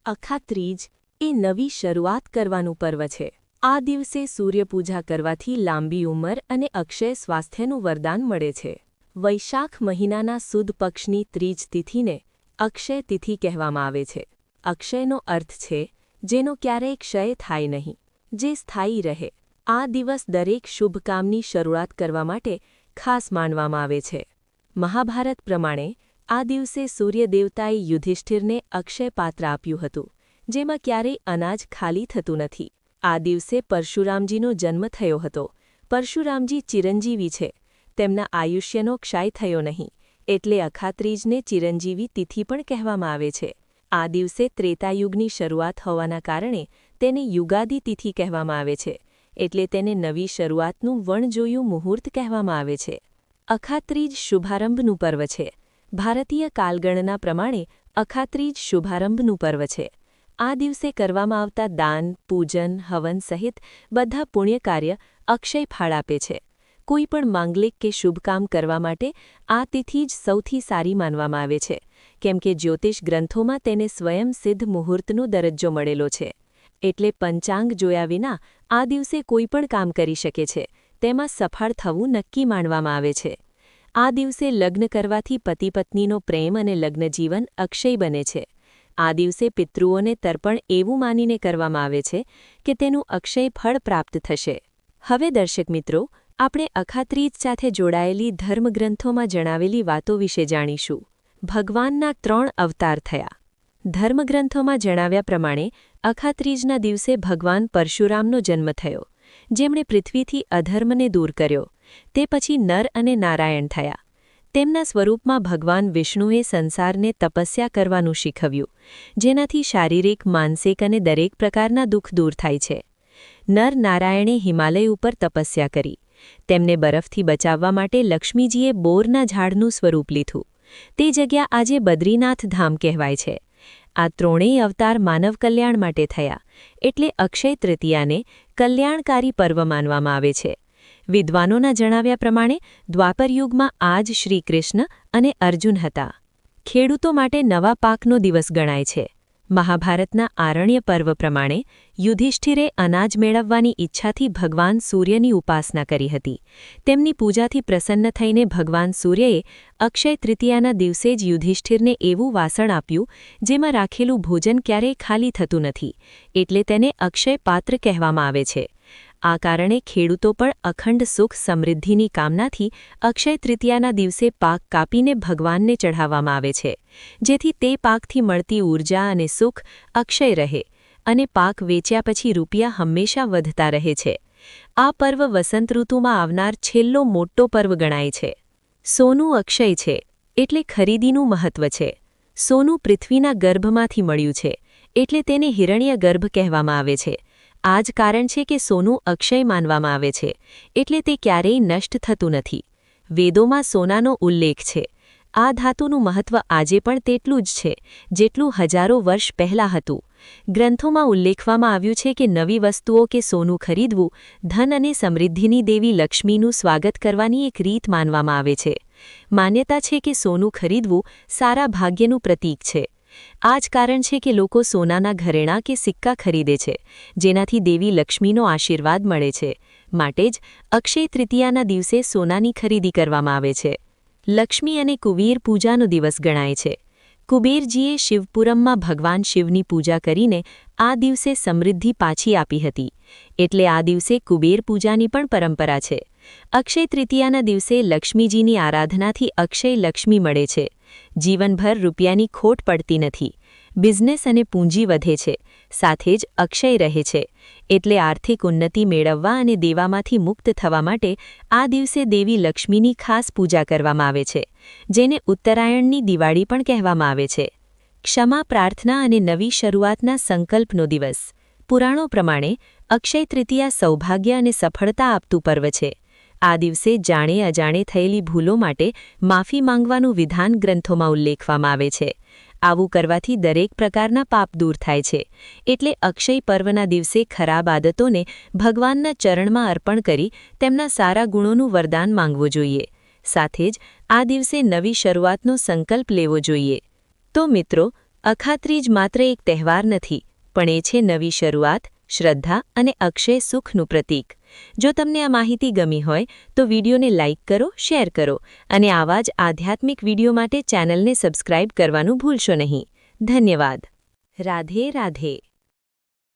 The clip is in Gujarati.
અખાત્રીજ એ નવી શરૂઆત કરવાનું પર્વ છે. આ દિવસે સૂર્યપૂજા કરવાથી લાંબી ઉંમર અને અક્ષય સ્વાસ્થ્યનું વરદાન મળે છે. વૈશાખ મહિનાના સુદ પક્ષની ત્રીજ તિથિને અક્ષય તિથિ કહેવામાં આવે છે. અક્ષયનો અર્થ છે જેનો ક્યારેય ક્ષય થાય નહીં, જે સ્થાયી રહે. આ દિવસ દરેક શુભ કામની શરૂઆત કરવા માટે ખાસ માનવામાં આવે છે. મહાભારત પ્રમાણે આ દિવસે સૂર્યદેવતાએ યુધિષ્ઠિરને અક્ષય પાત્ર આપ્યું હતું, જેમાં ક્યારેય અનાજ ખાલી થતું નથી. આ દિવસે પરશુરામજીનો જન્મ થયો હતો. પરશુરામજી ચિરંજીવી છે. તેમના આયુષ્યનો ક્ષય થયો નહીં, એટલે અખાત્રીજને ચિરંજીવી તિથિ પણ કહેવામાં આવે છે. આ દિવસે ત્રેતાયુગની શરૂઆત હોવાના કારણે તેને યુગાદિ તિથિ કહેવામાં આવે છે, એટલે તેને નવી શરૂઆતનું વણજોયું મુહૂર્ત કહેવામાં આવે છે. અખાત્રીજ શુભારંભનું પર્વ છે. ભારતીય કાલગણના પ્રમાણે અખાત્રીજ શુભારંભનું પર્વ છે. આ દિવસે કરવામાં આવતા દાન, પૂજન, હવન સહિત બધા પુણ્યકાર્ય અક્ષય ફળ આપે છે. કોઈ પણ માંગલિક કે શુભ કામ કરવા માટે આ તિથિ જ સૌથી સારી માનવામાં આવે છે, કેમ કે જ્યોતિષ ગ્રંથોમાં તેને સ્વયં સિદ્ધ મુહૂર્તનો દરજ્જો મળેલો છે. એટલે પંચાંગ જોયા વિના આ દિવસે કોઈ પણ કામ કરી શકે છે. તેમાં સફળ થવું નક્કી માનવામાં આવે છે. આ દિવસે લગ્ન કરવાથી પતિ-પત્નીનો પ્રેમ અને લગ્નજીવન અક્ષય બને છે. આ દિવસે પિતૃઓને તર્પણ એવું માનીને કરવામાં આવે છે કે તેનું અક્ષય ફળ પ્રાપ્ત થશે. હવે દર્શક મિત્રો, આપણે અખાત્રીજ સાથે જોડાયેલી ધર્મગ્રંથોમાં જણાવેલી વાતો વિશે જાણીશું. ભગવાનના 3 અવતાર થયા. ધર્મગ્રંથોમાં જણાવ્યા પ્રમાણે અખાત્રીજના દિવસે ભગવાન પરશુરામનો જન્મ થયો, જેમણે પૃથ્વીથી અધર્મને દૂર કર્યો. તે પછી નર અને નારાયણ થયા. તેમના સ્વરૂપમાં ભગવાન વિષ્ણુએ સંસારને તપસ્યા કરવાનું શીખવ્યું, જેનાથી શારીરિક, માનસિક અને દરેક પ્રકારના દુઃખ દૂર થાય છે. નર નારાયણે હિમાલય ઉપર તપસ્યા કરી. તેમને બરફથી બચાવવા માટે લક્ષ્મીજીએ બોરના ઝાડનું સ્વરૂપ લીધું. તે જગ્યા આજે બદ્રીનાથ ધામ કહેવાય છે. આ ત્રણેય અવતાર માનવ કલ્યાણ માટે થયા, એટલે અક્ષય તૃતીયાને કલ્યાણકારી પર્વ માનવામાં આવે છે. વિદ્વાનોના જણાવ્યા પ્રમાણે દ્વાપરયુગમાં આ જ શ્રીકૃષ્ણ અને અર્જુન હતા. ખેડૂતો માટે નવા પાકનો દિવસ ગણાય છે. મહાભારતના આરણ્ય પર્વ પ્રમાણે યુધિષ્ઠિરે અનાજ મેળવવાની ઈચ્છાથી ભગવાન સૂર્યની ઉપાસના કરી હતી. તેમની પૂજાથી પ્રસન્ન થઈને ભગવાન સૂર્યએ અક્ષય તૃતીયાના દિવસે જ યુધિષ્ઠિરને એવું વાસણ આપ્યું જેમાં રાખેલું ભોજન ક્યારેય ખાલી થતું નથી, એટલે તેને અક્ષય પાત્ર કહેવામાં આવે છે. આ કારણે ખેડૂતો પણ અખંડ સુખ સમૃદ્ધિની કામનાથી અક્ષય તૃતીયાના દિવસે પાક કાપીને ભગવાનને ચઢાવવામાં આવે છે, જેથી તે પાકથી મળતી ઊર્જા અને સુખ અક્ષય રહે અને પાક વેચ્યા પછી રૂપિયા હંમેશા વધતા રહે છે. આ પર્વ વસંત ઋતુમાં આવનાર છેલ્લો મોટો પર્વ ગણાય છે. સોનું અક્ષય છે, એટલે ખરીદીનું મહત્વ છે. સોનું પૃથ્વીના ગર્ભમાંથી મળ્યું છે, એટલે તેને હિરણ્ય ગર્ભ કહેવામાં આવે છે. આ જ કારણ છે કે સોનું અક્ષય માનવામાં આવે છે, એટલે તે ક્યારેય નષ્ટ થતું નથી. વેદોમાં સોનાનો ઉલ્લેખ છે. આ ધાતુનું મહત્વ આજે પણ તેટલું જ છે જેટલું હજારો વર્ષ પહેલાં હતું. ગ્રંથોમાં ઉલ્લેખવામાં આવ્યું છે કે નવી વસ્તુઓ કે સોનું ખરીદવું ધન અને સમૃદ્ધિની દેવી લક્ષ્મીનું સ્વાગત કરવાની એક રીત માનવામાં આવે છે. માન્યતા છે કે સોનું ખરીદવું સારા ભાગ્યનું પ્રતીક છે. આ જ કારણ છે કે લોકો સોનાના ઘરેણાં કે સિક્કા ખરીદે છે, જેનાથી દેવી લક્ષ્મીનો આશીર્વાદ મળે છે. માટે જ અક્ષય તૃતીયાના દિવસે સોનાની ખરીદી કરવામાં આવે છે. લક્ષ્મી અને કુબેર પૂજાનો દિવસ ગણાય છે. કુબેરજીએ શિવપુરમમાં ભગવાન શિવની પૂજા કરીને આ દિવસે સમૃદ્ધિ પાછી આપી હતી, એટલે આ દિવસે કુબેર પૂજાની પણ પરંપરા છે. અક્ષય તૃતીયાના દિવસે લક્ષ્મીજીની આરાધનાથી અક્ષય લક્ષ્મી મળે છે. જીવનભર રૂપિયાની ખોટ પડતી નથી. બિઝનેસ અને પૂંજી વધે છે, સાથે જ અક્ષય રહે છે. એટલે આર્થિક ઉન્નતિ મેળવવા અને દેવામાંથી મુક્ત થવા માટે આ દિવસે દેવી લક્ષ્મીની ખાસ પૂજા કરવામાં આવે છે, જેને ઉત્તરાયણની દિવાળી પણ કહેવામાં આવે છે. ક્ષમા પ્રાર્થના અને નવી શરૂઆતના સંકલ્પનો દિવસ. પુરાણો પ્રમાણે અક્ષય તૃતીયા સૌભાગ્ય અને સફળતા આપતું પર્વ છે. આ દિવસે જાણે અજાણે થયેલી ભૂલો માટે માફી માંગવાનું વિધાન ગ્રંથોમાં ઉલ્લેખવામાં આવે છે. આવું કરવાથી દરેક પ્રકારના પાપ દૂર થાય છે. એટલે અક્ષય પર્વના દિવસે ખરાબ આદતોને ભગવાનના ચરણમાં અર્પણ કરી તેમના સારા ગુણોનું વરદાન માંગવું જોઈએ. સાથે જ આ દિવસે નવી શરૂઆતનો સંકલ્પ લેવો જોઈએ. તો મિત્રો, અખાત્રીજ માત્ર એક તહેવાર નથી, પણ એ છે નવી શરૂઆત, શ્રદ્ધા અને અક્ષય સુખનું પ્રતીક. જો તમને આ માહિતી ગમી હોય તો વિડીયોને લાઇક કરો, શેર કરો અને આવા જ આધ્યાત્મિક વિડીયો માટે ચેનલને સબસ્ક્રાઇબ કરવાનું ભૂલશો નહીં. ધન્યવાદ. રાધે રાધે.